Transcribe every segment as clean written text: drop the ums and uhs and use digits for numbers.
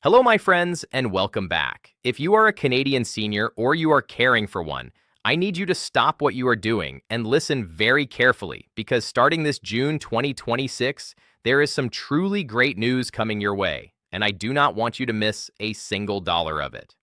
Hello, my friends, and welcome back. If you are a Canadian senior or you are caring for one, I need you to stop what you are doing and listen very carefully because starting this June 2026, there is some truly great news coming your way, and I do not want you to miss a single dollar of it.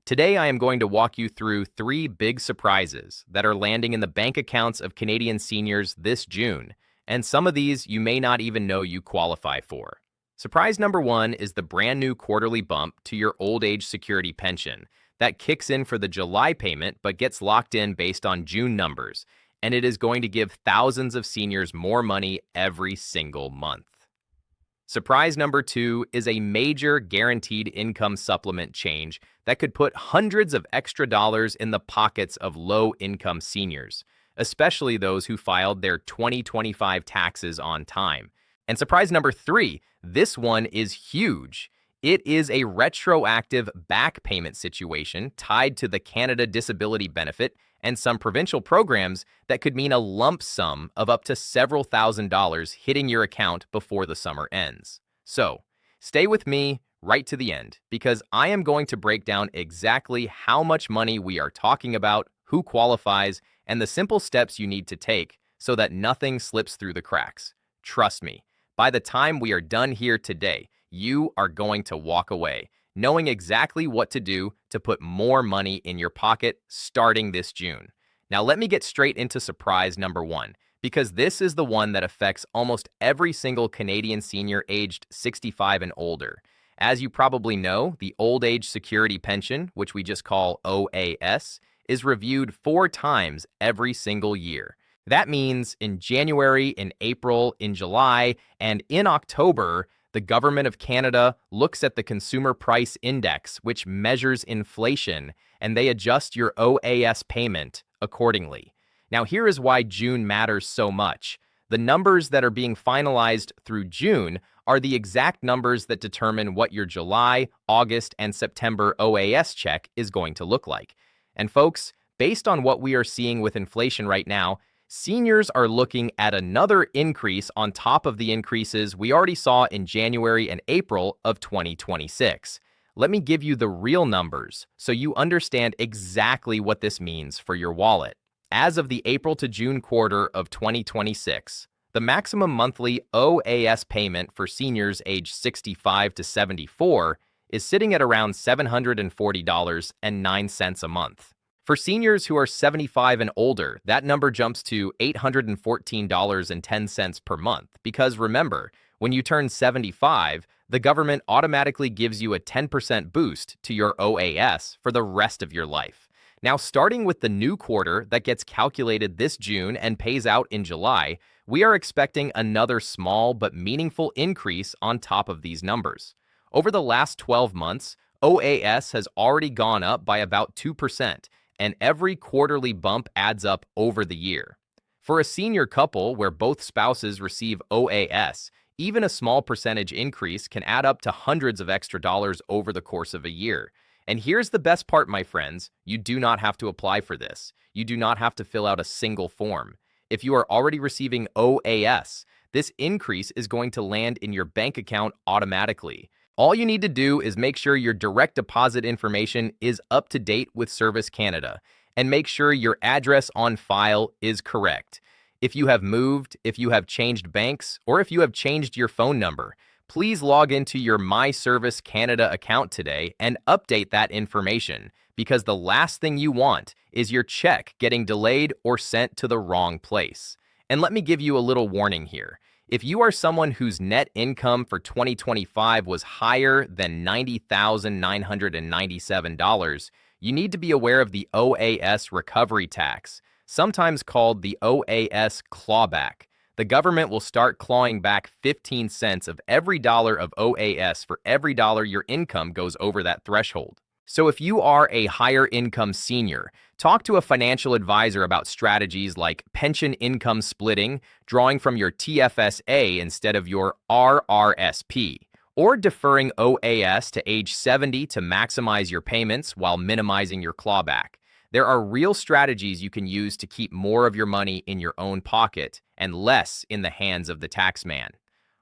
Today, I am going to walk you through three big surprises that are landing in the bank accounts of Canadian seniors this June, and some of these you may not even know you qualify for. Surprise number one is the brand new quarterly bump to your old age security pension that kicks in for the July payment but gets locked in based on June numbers, and it is going to give thousands of seniors more money every single month. Surprise number two is a major guaranteed income supplement change that could put hundreds of extra dollars in the pockets of low-income seniors, especially those who filed their 2025 taxes on time. And surprise number three, this one is huge. It is a retroactive back payment situation tied to the Canada Disability Benefit and some provincial programs that could mean a lump sum of up to several $1,000s hitting your account before the summer ends. So, stay with me right to the end because I am going to break down exactly how much money we are talking about, who qualifies, and the simple steps you need to take so that nothing slips through the cracks. Trust me, by the time we are done here today, you are going to walk away knowing exactly what to do to put more money in your pocket starting this June. Now let me get straight into surprise number one, because this is the one that affects almost every single Canadian senior aged 65 and older. As you probably know, the Old Age Security Pension, which we just call OAS, is reviewed 4 times every single year. That means in January, in April, in July, and in October, the Government of Canada looks at the Consumer Price Index, which measures inflation, and they adjust your OAS payment accordingly. Now, here is why June matters so much. The numbers that are being finalized through June are the exact numbers that determine what your July, August, and September OAS check is going to look like. And folks, based on what we are seeing with inflation right now, seniors are looking at another increase on top of the increases we already saw in January and April of 2026. Let me give you the real numbers so you understand exactly what this means for your wallet. As of the April to June quarter of 2026, the maximum monthly OAS payment for seniors aged 65 to 74 is sitting at around $740.09 a month. For seniors who are 75 and older, that number jumps to $814.10 per month because remember, when you turn 75, the government automatically gives you a 10% boost to your OAS for the rest of your life. Now, starting with the new quarter that gets calculated this June and pays out in July, we are expecting another small but meaningful increase on top of these numbers. Over the last 12 months, OAS has already gone up by about 2%, and every quarterly bump adds up over the year. For a senior couple where both spouses receive OAS, even a small percentage increase can add up to hundreds of extra dollars over the course of a year. And here's the best part, my friends, you do not have to apply for this. You do not have to fill out a single form. If you are already receiving OAS, this increase is going to land in your bank account automatically. All you need to do is make sure your direct deposit information is up to date with Service Canada and make sure your address on file is correct. If you have moved, if you have changed banks, or if you have changed your phone number, please log into your My Service Canada account today and update that information because the last thing you want is your check getting delayed or sent to the wrong place. And let me give you a little warning here. If you are someone whose net income for 2025 was higher than $90,997, you need to be aware of the OAS recovery tax, sometimes called the OAS clawback. The government will start clawing back 15 cents of every dollar of OAS for every dollar your income goes over that threshold. So if you are a higher income senior, talk to a financial advisor about strategies like pension income splitting, drawing from your TFSA instead of your RRSP, or deferring OAS to age 70 to maximize your payments while minimizing your clawback. There are real strategies you can use to keep more of your money in your own pocket and less in the hands of the tax man.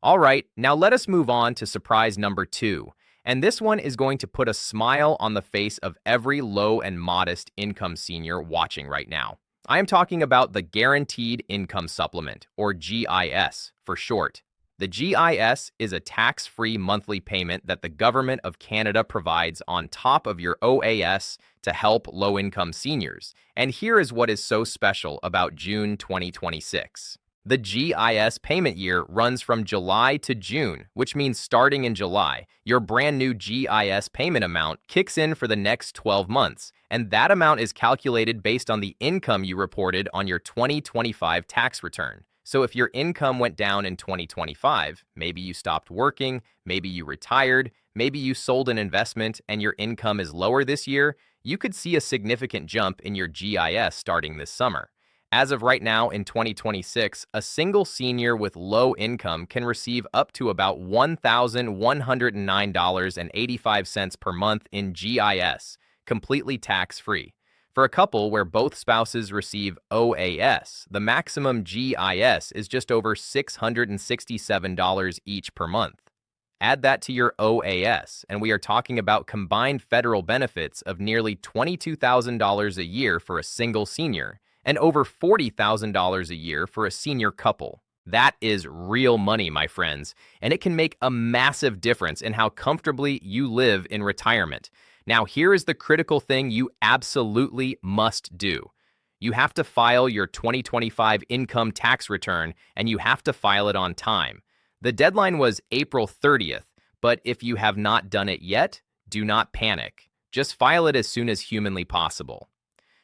All right, now let us move on to surprise number 2. And this one is going to put a smile on the face of every low and modest income senior watching right now. I am talking about the Guaranteed Income Supplement, or GIS for short. The GIS is a tax-free monthly payment that the Government of Canada provides on top of your OAS to help low-income seniors. And here is what is so special about June 2026. The GIS payment year runs from July to June, which means starting in July, your brand new GIS payment amount kicks in for the next 12 months, and that amount is calculated based on the income you reported on your 2025 tax return. So if your income went down in 2025, maybe you stopped working, maybe you retired, maybe you sold an investment and your income is lower this year, you could see a significant jump in your GIS starting this summer. As of right now in 2026, a single senior with low income can receive up to about $1,109.85 per month in GIS, completely tax-free. For a couple where both spouses receive OAS, the maximum GIS is just over $667 each per month. Add that to your OAS, and we are talking about combined federal benefits of nearly $22,000 a year for a single senior, and over $40,000 a year for a senior couple. That is real money, my friends, and it can make a massive difference in how comfortably you live in retirement. Now, here is the critical thing you absolutely must do. You have to file your 2025 income tax return, and you have to file it on time. The deadline was April 30th, but if you have not done it yet, do not panic. Just file it as soon as humanly possible.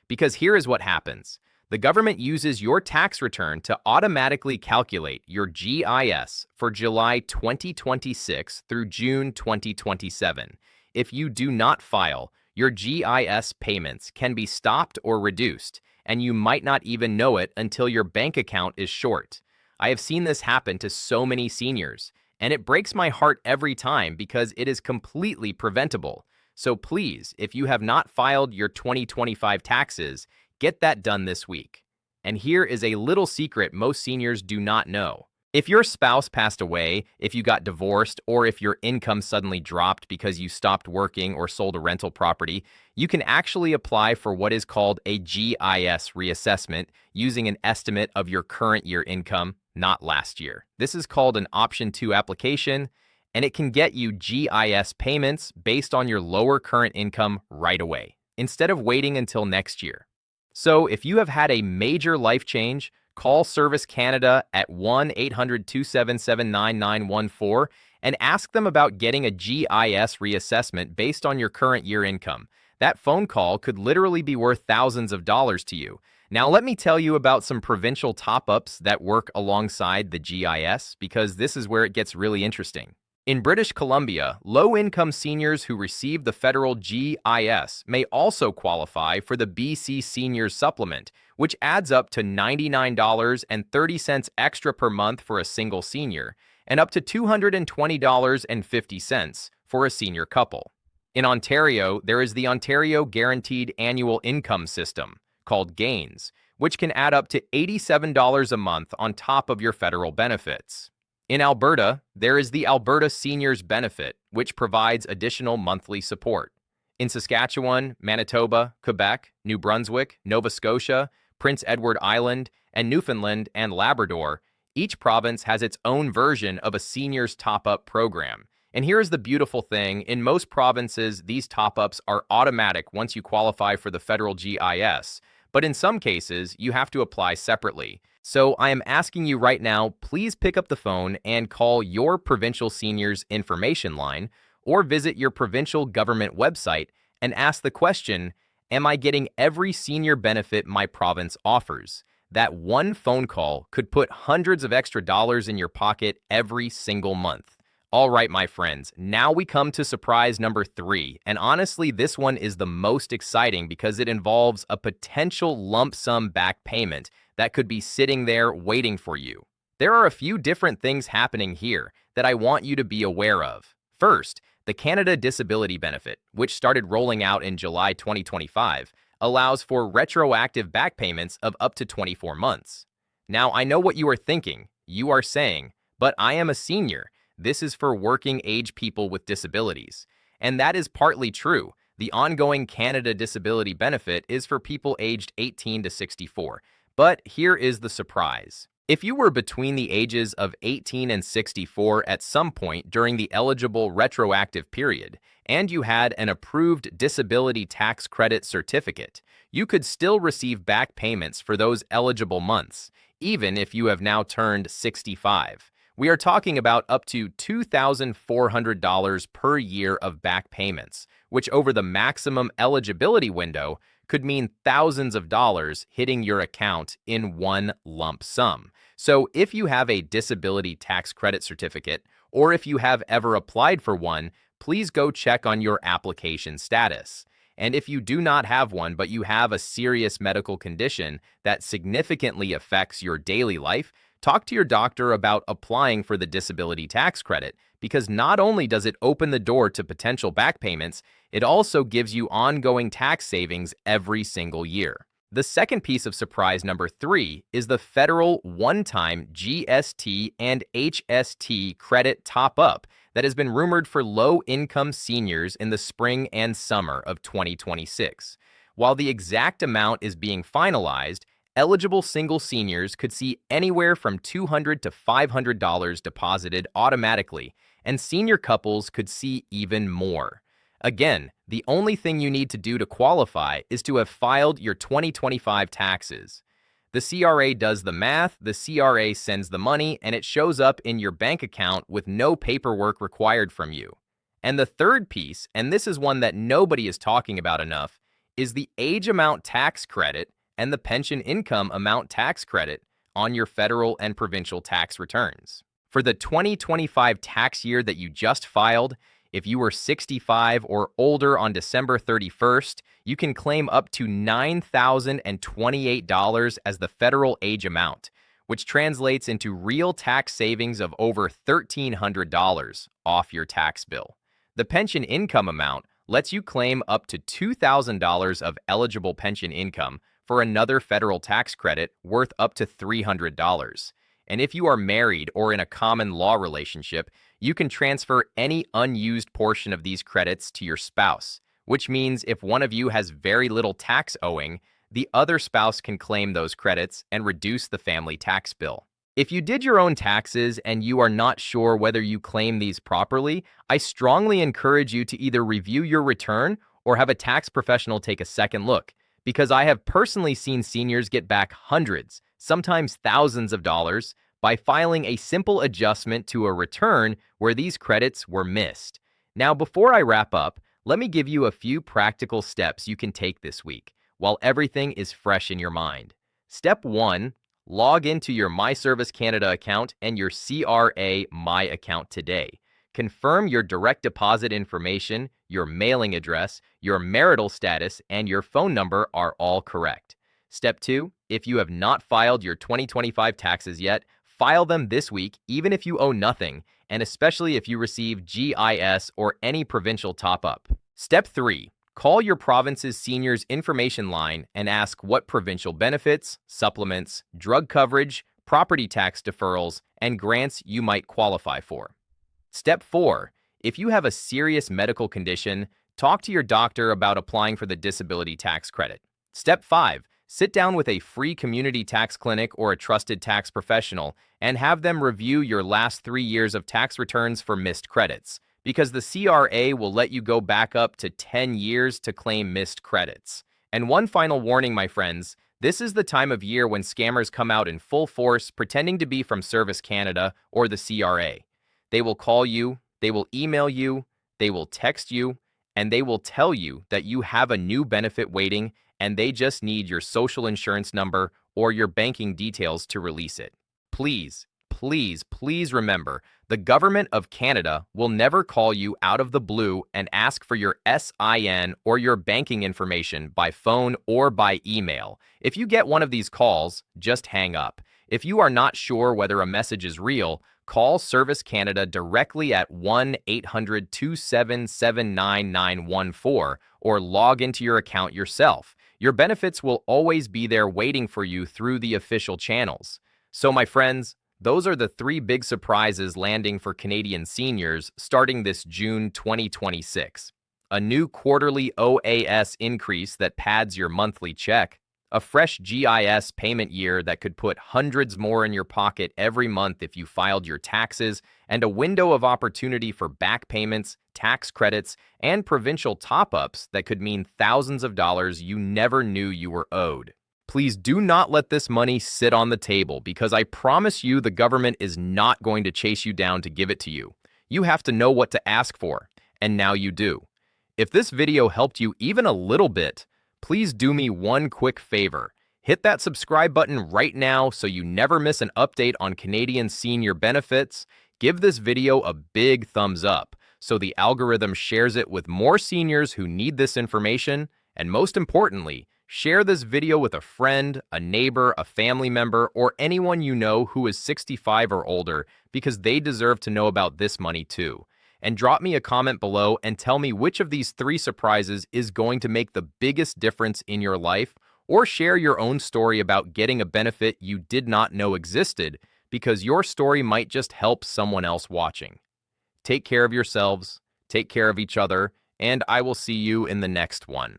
Because here is what happens. The government uses your tax return to automatically calculate your GIS for July 2026 through June 2027. If you do not file, your GIS payments can be stopped or reduced, and you might not even know it until your bank account is short. I have seen this happen to so many seniors, and it breaks my heart every time because it is completely preventable. So please, if you have not filed your 2025 taxes, get that done this week. And here is a little secret most seniors do not know. If your spouse passed away, if you got divorced, or if your income suddenly dropped because you stopped working or sold a rental property, you can actually apply for what is called a GIS reassessment using an estimate of your current year income, not last year. This is called an Option 2 application, and it can get you GIS payments based on your lower current income right away, instead of waiting until next year. So if you have had a major life change, call Service Canada at 1-800-277-9914 and ask them about getting a GIS reassessment based on your current year income. That phone call could literally be worth thousands of dollars to you. Now let me tell you about some provincial top-ups that work alongside the GIS, because this is where it gets really interesting. In British Columbia, low-income seniors who receive the federal GIS may also qualify for the BC Seniors Supplement, which adds up to $99.30 extra per month for a single senior, and up to $220.50 for a senior couple. In Ontario, there is the Ontario Guaranteed Annual Income System, called GAINS, which can add up to $87 a month on top of your federal benefits. In Alberta, there is the Alberta Seniors Benefit, which provides additional monthly support. In Saskatchewan, Manitoba, Quebec, New Brunswick, Nova Scotia, Prince Edward Island, and Newfoundland and Labrador, each province has its own version of a seniors top-up program. And here's the beautiful thing, in most provinces, these top-ups are automatic once you qualify for the federal GIS, but in some cases, you have to apply separately. So I am asking you right now, please pick up the phone and call your provincial seniors information line, or visit your provincial government website and ask the question, am I getting every senior benefit my province offers? That one phone call could put hundreds of extra dollars in your pocket every single month. All right, my friends, now we come to surprise number 3, and honestly, this one is the most exciting because it involves a potential lump sum back payment that could be sitting there waiting for you. There are a few different things happening here that I want you to be aware of. First, the Canada Disability Benefit, which started rolling out in July 2025, allows for retroactive back payments of up to 24 months. Now, I know what you are thinking. You are saying, but I am a senior. this is for working age people with disabilities. And that is partly true. The ongoing Canada Disability Benefit is for people aged 18 to 64. But here is the surprise. If you were between the ages of 18 and 64 at some point during the eligible retroactive period, and you had an approved disability tax credit certificate, you could still receive back payments for those eligible months, even if you have now turned 65. We are talking about up to $2,400 per year of back payments, which over the maximum eligibility window could mean thousands of dollars hitting your account in one lump sum. So if you have a disability tax credit certificate, or if you have ever applied for one, please go check on your application status. And if you do not have one, but you have a serious medical condition that significantly affects your daily life, talk to your doctor about applying for the disability tax credit, because not only does it open the door to potential back payments, it also gives you ongoing tax savings every single year. The second piece of surprise number 3 is the federal one-time GST and HST credit top-up that has been rumored for low-income seniors in the spring and summer of 2026. While the exact amount is being finalized, eligible single seniors could see anywhere from $200 to $500 deposited automatically, and senior couples could see even more. Again, the only thing you need to do to qualify is to have filed your 2025 taxes. The CRA does the math, the CRA sends the money, and it shows up in your bank account with no paperwork required from you. And the third piece, and this is one that nobody is talking about enough, is the age amount tax credit and the pension income amount tax credit on your federal and provincial tax returns. For the 2025 tax year that you just filed, if you were 65 or older on December 31st, you can claim up to $9,028 as the federal age amount, which translates into real tax savings of over $1,300 off your tax bill. The pension income amount lets you claim up to $2,000 of eligible pension income for another federal tax credit worth up to $300. And if you are married or in a common law relationship, you can transfer any unused portion of these credits to your spouse, which means if one of you has very little tax owing, the other spouse can claim those credits and reduce the family tax bill. If you did your own taxes and you are not sure whether you claim these properly, I strongly encourage you to either review your return or have a tax professional take a second look, because I have personally seen seniors get back hundreds, sometimes thousands of dollars by filing a simple adjustment to a return where these credits were missed. Now, before I wrap up, let me give you a few practical steps you can take this week while everything is fresh in your mind. Step 1, log into your MyService Canada account and your CRA My account today. Confirm your direct deposit information, your mailing address, your marital status, and your phone number are all correct. Step 2, if you have not filed your 2025 taxes yet, file them this week even if you owe nothing, and especially if you receive GIS or any provincial top-up. Step 3, call your province's seniors information line and ask what provincial benefits, supplements, drug coverage, property tax deferrals, and grants you might qualify for. Step 4, if you have a serious medical condition, talk to your doctor about applying for the disability tax credit. Step 5, sit down with a free community tax clinic or a trusted tax professional and have them review your last 3 years of tax returns for missed credits, because the CRA will let you go back up to 10 years to claim missed credits. And one final warning, my friends, this is the time of year when scammers come out in full force pretending to be from Service Canada or the CRA. They will call you, they will email you, they will text you, and they will tell you that you have a new benefit waiting and they just need your social insurance number or your banking details to release it. Please, please, please remember, the Government of Canada will never call you out of the blue and ask for your SIN or your banking information by phone or by email. If you get one of these calls, just hang up. If you are not sure whether a message is real, call Service Canada directly at 1-800-277-9914 or log into your account yourself. Your benefits will always be there waiting for you through the official channels. So, my friends, Those are the three big surprises landing for Canadian seniors starting this June 2026. A new quarterly OAS increase that pads your monthly check, a fresh GIS payment year that could put hundreds more in your pocket every month if you filed your taxes, and a window of opportunity for back payments, tax credits, and provincial top-ups that could mean thousands of dollars you never knew you were owed. Please do not let this money sit on the table because I promise you the government is not going to chase you down to give it to you. You have to know what to ask for, and now you do. If this video helped you even a little bit, please do me one quick favor. Hit that subscribe button right now so you never miss an update on Canadian senior benefits. Give this video a big thumbs up so the algorithm shares it with more seniors who need this information, and most importantly, share this video with a friend, a neighbor, a family member, or anyone you know who is 65 or older because they deserve to know about this money too. And drop me a comment below and tell me which of these three surprises is going to make the biggest difference in your life, or share your own story about getting a benefit you did not know existed because your story might just help someone else watching. Take care of yourselves, take care of each other, and I will see you in the next one.